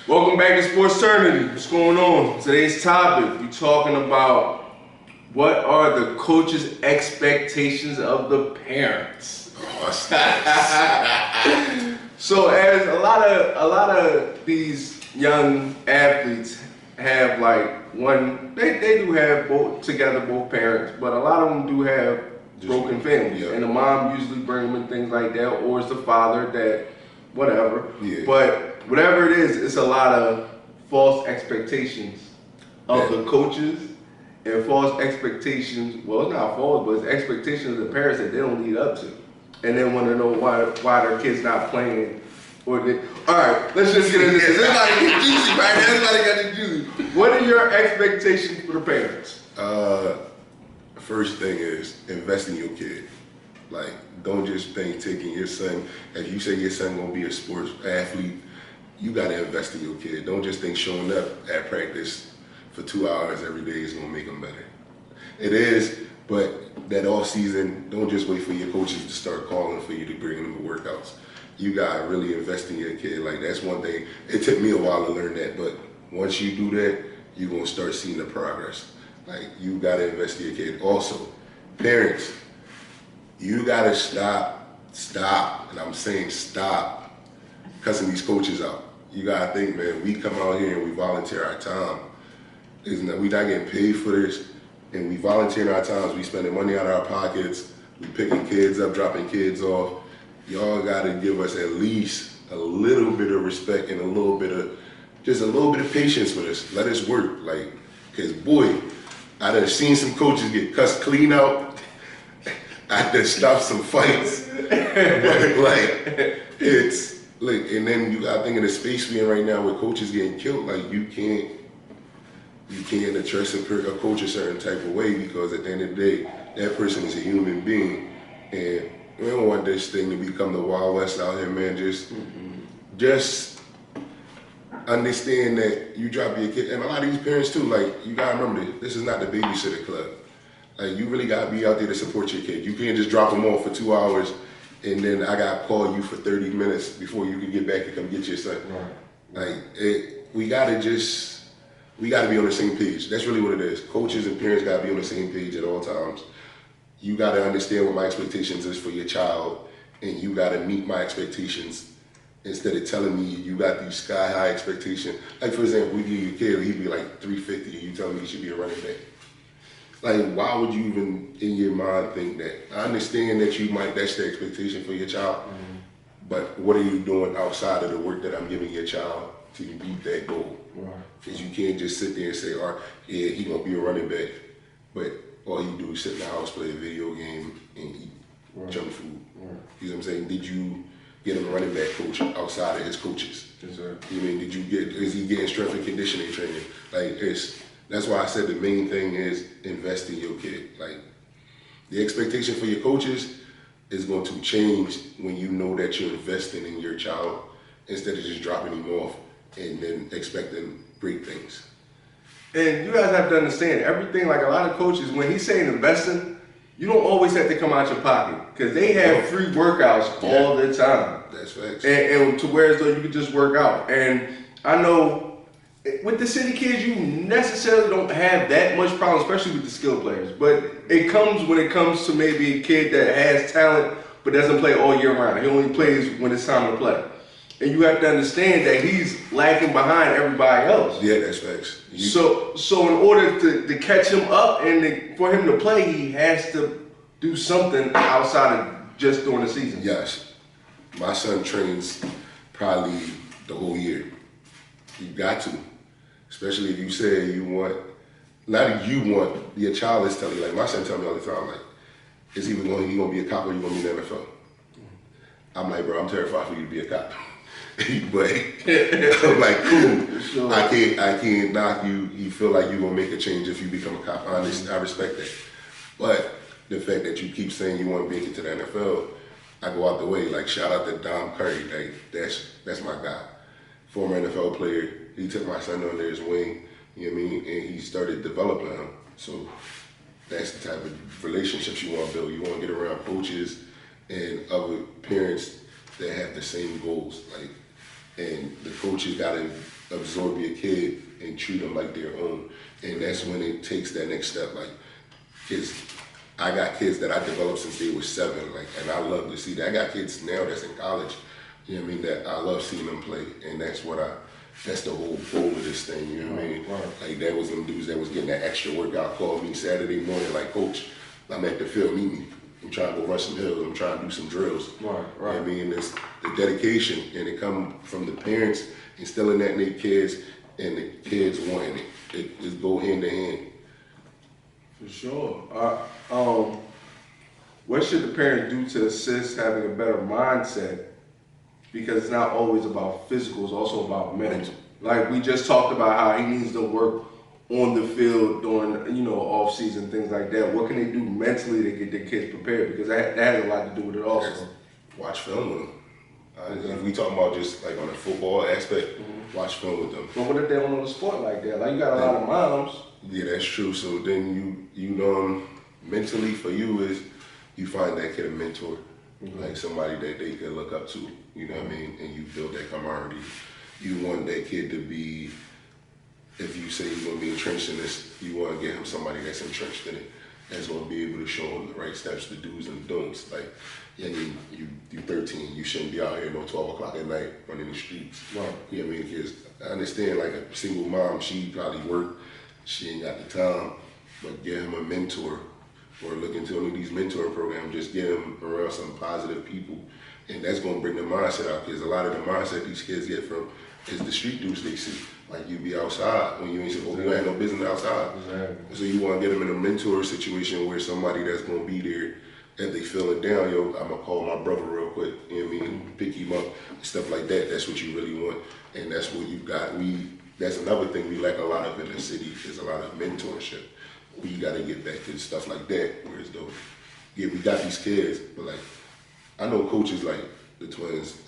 Welcome back to SportsTernity. What's going on? Today's topic, we're talking about what are the coaches' expectations of the parents. So as a lot of these young athletes have like they do have both parents, but a lot of them do have broken families, and the mom usually bring them and things like that, or it's the father that whatever. Yeah. But whatever it is, it's a lot of false expectations of the coaches and false expectations. Well, it's not false, but it's expectations of the parents that they don't lead up to, and they want to know why their kid's not playing. All right, let's just get into this. Everybody get juicy, right? Everybody got the juicy. What are your expectations for the parents? First thing is invest in your kid. Like, don't just think taking your son, if you say your son gonna be a sports athlete, you gotta invest in your kid. Don't just think showing up at practice for 2 hours every day is gonna make them better. It is, but that off season, don't just wait for your coaches to start calling for you to bring them to workouts. You gotta really invest in your kid. Like, that's one thing. It took me a while to learn that, but once you do that, you're gonna start seeing the progress. Like, you gotta invest in your kid. Also, parents, you gotta stop, and I'm saying stop cussing these coaches out. You gotta think, man, we come out here and we volunteer our time. We not getting paid for this, and we volunteer our times. We spending money out of our pockets. We picking kids up, dropping kids off. Y'all gotta give us at least a little bit of respect and a little bit of patience with us. Let us work, like, cause boy, I done seen some coaches get cussed clean out. I done stopped some fights. But like, it's like, and then I think in the space we in right now with coaches getting killed, like you can't address a coach a certain type of way, because at the end of the day, that person is a human being, and we don't want this thing to become the Wild West out here, man. Just understand that you drop your kid, and a lot of these parents too, like, you gotta remember this is not the babysitter club. Like, you really gotta be out there to support your kid. You can't just drop them off for 2 hours and then I gotta call you for 30 minutes before you can get back and come get your son. Right. Like, we gotta be on the same page. That's really what it is. Coaches and parents gotta be on the same page at all times. You gotta understand what my expectations is for your child, and you gotta meet my expectations instead of telling me you got these sky high expectations. Like, for example, we give your kid, he'd be like 350, and you tell me he should be a running back. Like, why would you even in your mind think that? I understand that that's the expectation for your child, but what are you doing outside of the work that I'm giving your child to beat that goal? Because you can't just sit there and say, all right, yeah, he gonna be a running back, but all he do is sit in the house, play a video game, and eat junk food. You know what I'm saying? Did you get him a running back coach outside of his coaches? Yes, sir. You mean, is he getting strength and conditioning training? Like, that's why I said the main thing is invest in your kid. Like, the expectation for your coaches is going to change when you know that you're investing in your child instead of just dropping him off and then expecting great things. And you guys have to understand, everything, like a lot of coaches, when he's saying investing, you don't always have to come out your pocket, because they have free workouts all the time. That's facts. And to where as though you could just work out. And I know with the city kids, you necessarily don't have that much problem, especially with the skill players. But it comes when it comes to maybe a kid that has talent but doesn't play all year round. He only plays when it's time to play. And you have to understand that he's lagging behind everybody else. Yeah, that's facts. So in order to catch him up and for him to play, he has to do something outside of just during the season. Yes. My son trains probably the whole year. You got to. Especially if you say you want, your child is telling you, like my son tell me all the time, like, is he gonna be a cop or you gonna be in the NFL? I'm like, bro, I'm terrified for you to be a cop. But I'm like, cool. Sure. I can't knock you. You feel like you're gonna make a change if you become a cop. I respect that. But the fact that you keep saying you want to make it to the NFL, I go out the way. Like, shout out to Dom Curry. Like, that's my guy. Former NFL player. He took my son under his wing, you know what I mean, and he started developing him. So that's the type of relationships you want to build. You want to get around coaches and other parents that have the same goals. Like, and the coaches got to absorb your kid and treat them like their own. And that's when it takes that next step. Like, kids, I got kids that I developed since they were 7, like, and I love to see that. I got kids now that's in college, you know what I mean, that I love seeing them play, and that's the whole goal of this thing, you know what I mean? Right. Like, that was them dudes that was getting that extra workout, called me Saturday morning, like, Coach, I'm at the field, meet me. I'm trying to go run some hills, I'm trying to do some drills. Right. You know what I mean? It's the dedication, and it come from the parents instilling that in their kids, and the kids wanting it. It just go hand in hand. For sure. What should the parents do to assist having a better mindset? Because it's not always about physical, it's also about mental. Like we just talked about how he needs to work on the field during, off season, things like that. What can they do mentally to get their kids prepared? Because that has a lot to do with it also. Watch film with them. If we talking about just like on the football aspect, watch film with them. But what if they don't know the sport like that? Like you got a lot of moms. Yeah, that's true. So then you mentally for you is you find that kid a mentor, like somebody that they can look up to. You know what I mean? And you build that camaraderie. You want that kid to be. If you say he's gonna be entrenched in this, you want to get him somebody that's entrenched in it, that's gonna be able to show him the right steps, the do's and the don'ts. Like, yeah, you 13, you shouldn't be out here no 12 o'clock at night running the streets. Right. You know what I mean? Because I understand, like a single mom, she probably worked, she ain't got the time, but get him a mentor or look into any of these mentoring programs, just get him around some positive people. And that's gonna bring the mindset out, because a lot of the mindset these kids get from is the street dudes they see. Like you be outside when you ain't supposed to, you ain't no business outside. Exactly. So you want to get them in a mentor situation where somebody that's going to be there, if they feeling down, I'm going to call my brother real quick, you know what I mean, pick him up, stuff like that. That's what you really want. And that's what you got. That's another thing we lack a lot of in the city, is a lot of mentorship. We got to get back to stuff like that, whereas though, yeah, we got these kids, but like, I know coaches like the Twins,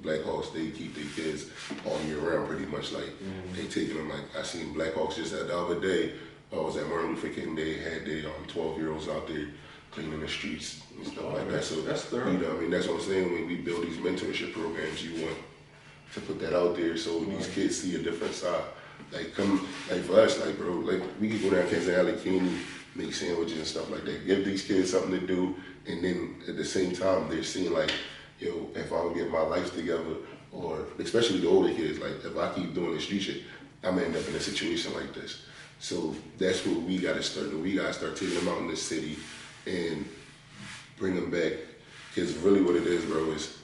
Blackhawks, they keep their kids all year round pretty much. Like they taking them. Like I seen Blackhawks just the other day. I was at Martin Luther King Day. Had their 12-year-olds out there cleaning the streets and stuff like that. So that's thorough. You know, what I mean, that's what I'm saying. When we build these mentorship programs, you want to put that out there so these kids see a different side. Like for us, like bro, like we could go down Kansas Alley, Kenny, make sandwiches and stuff like that. Give these kids something to do, and then at the same time they're seeing like, yo, if I don't get my life together, or especially the older kids, like if I keep doing this street shit, I'm gonna end up in a situation like this. So that's what we gotta start doing. We gotta start taking them out in the city and bring them back. Because really what it is, bro, is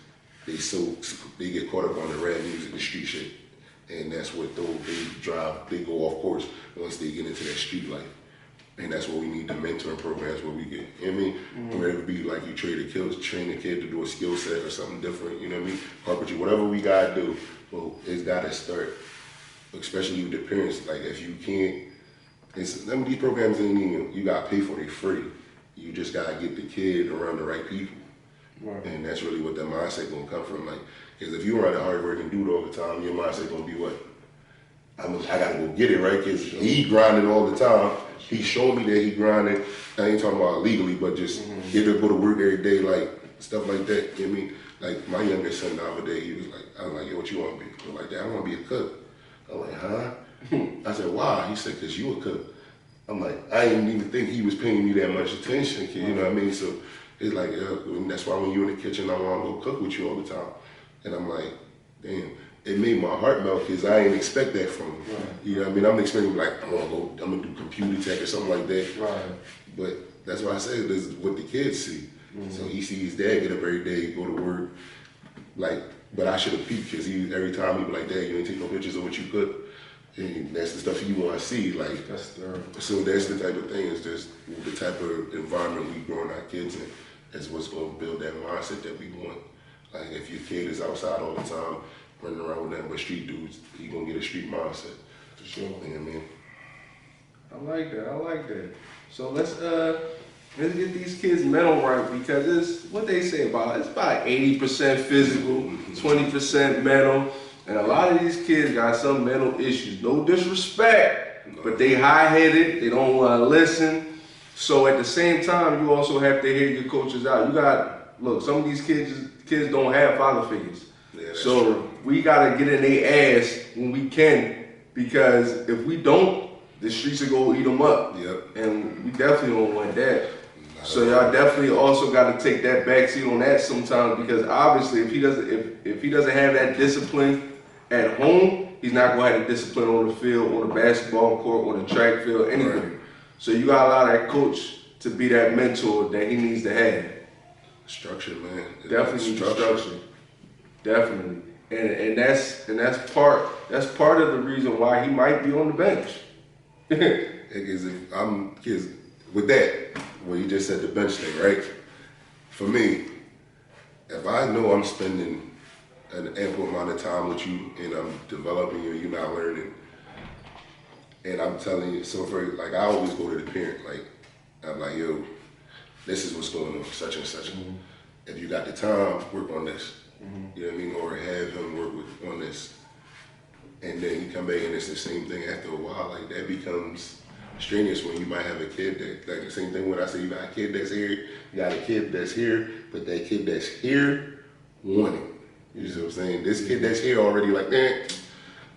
they get caught up on the rap music, the street shit. And that's what they go off course once they get into that street life. And that's what we need, the mentoring programs where we get, you know what I mean? Where it would be like you train a kid to do a skill set or something different, you know what I mean? Carpentry, whatever we gotta do, well, it's gotta start, especially with the parents. Like if you can't, some of these programs ain't even, you gotta pay for it free. You just gotta get the kid around the right people. Right. And that's really what that mindset gonna come from. Like, because if you around a hard working dude all the time, your mindset gonna be what? I gotta go get it, right? Because he grinding all the time. He showed me that he grinding. I ain't talking about legally, but just get to go to work every day, like stuff like that. You know what I mean? Like my youngest son the other day, he was like, I was like, yo, what you want to be? I was like, Dad, I want to be a cook. I'm like, huh? I said, why? He said, because you a cook. I'm like, I didn't even think he was paying me that much attention, kid, you know what I mean? So it's like, that's why when you're in the kitchen, I want to go cook with you all the time. And I'm like, damn. It made my heart melt because I didn't expect that from him. Right. You know what I mean? I'm expecting like, I'm gonna do computer tech or something like that. Right. But that's why I say this is what the kids see. So he sees his dad get up every day, go to work. Like, but I should have peeped because every time he be like, Dad, you ain't take no pictures of what you cook. And that's the stuff you want to see. Like, so that's the type of thing. It's just the type of environment we growing our kids in is what's gonna build that mindset that we want. Like if your kid is outside all the time, running around with nothing but street dudes, he gonna get a street mindset. For sure. You know what I mean? I like that. So let's get these kids mental right, because it's what they say about, it's about 80% physical, 20% mental, and a lot of these kids got some mental issues. No disrespect, but they high-headed, they don't want to listen. So at the same time, you also have to hear your coaches out. Look, some of these kids don't have father figures. Yeah, that's so true. we gotta get in their ass when we can, because if we don't, the streets will go eat them up. Yep. And we definitely don't want that. So y'all definitely also got to take that backseat on that sometimes, because obviously if he doesn't have that discipline at home, he's not going to have the discipline on the field, on the basketball court, on the track field, anything. Right. So you got to allow that coach to be that mentor that he needs to have. Structure, man. Definitely structure. Definitely. And that's part of the reason why he might be on the bench. Because with that, when you just said the bench thing, right? For me, if I know I'm spending an ample amount of time with you and I'm developing you and you're not learning, and I'm telling you, so for like I always go to the parent, like I'm like, yo, this is what's going on, such and such. Mm-hmm. If you got the time, work on this. Mm-hmm. You know what I mean? Or have him work on this. And then you come back and it's the same thing after a while. Like that becomes strenuous when you might have a kid that, like the same thing when I say you got a kid that's here, you got a kid that's here, but that kid that's here wanting. You know what I'm saying? This kid that's here already like,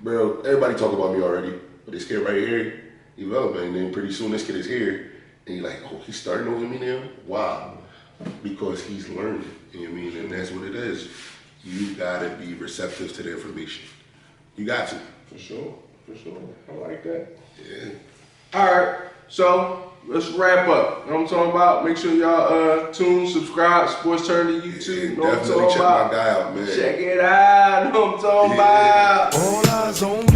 bro, everybody talk about me already, but this kid right here, developing, and then pretty soon this kid is here, and you're like, oh, he's starting over me now? Wow. Because he's learning, you know what I mean? And that's what it is. You gotta be receptive to the information. You got to. For sure. I like that. Yeah. All right, so let's wrap up. You know what I'm talking about? Make sure y'all tune, subscribe, SportsTernity YouTube. You know what I'm talking about? Definitely check my guy out, man. Check it out. You know what I'm talking about? All eyes on me.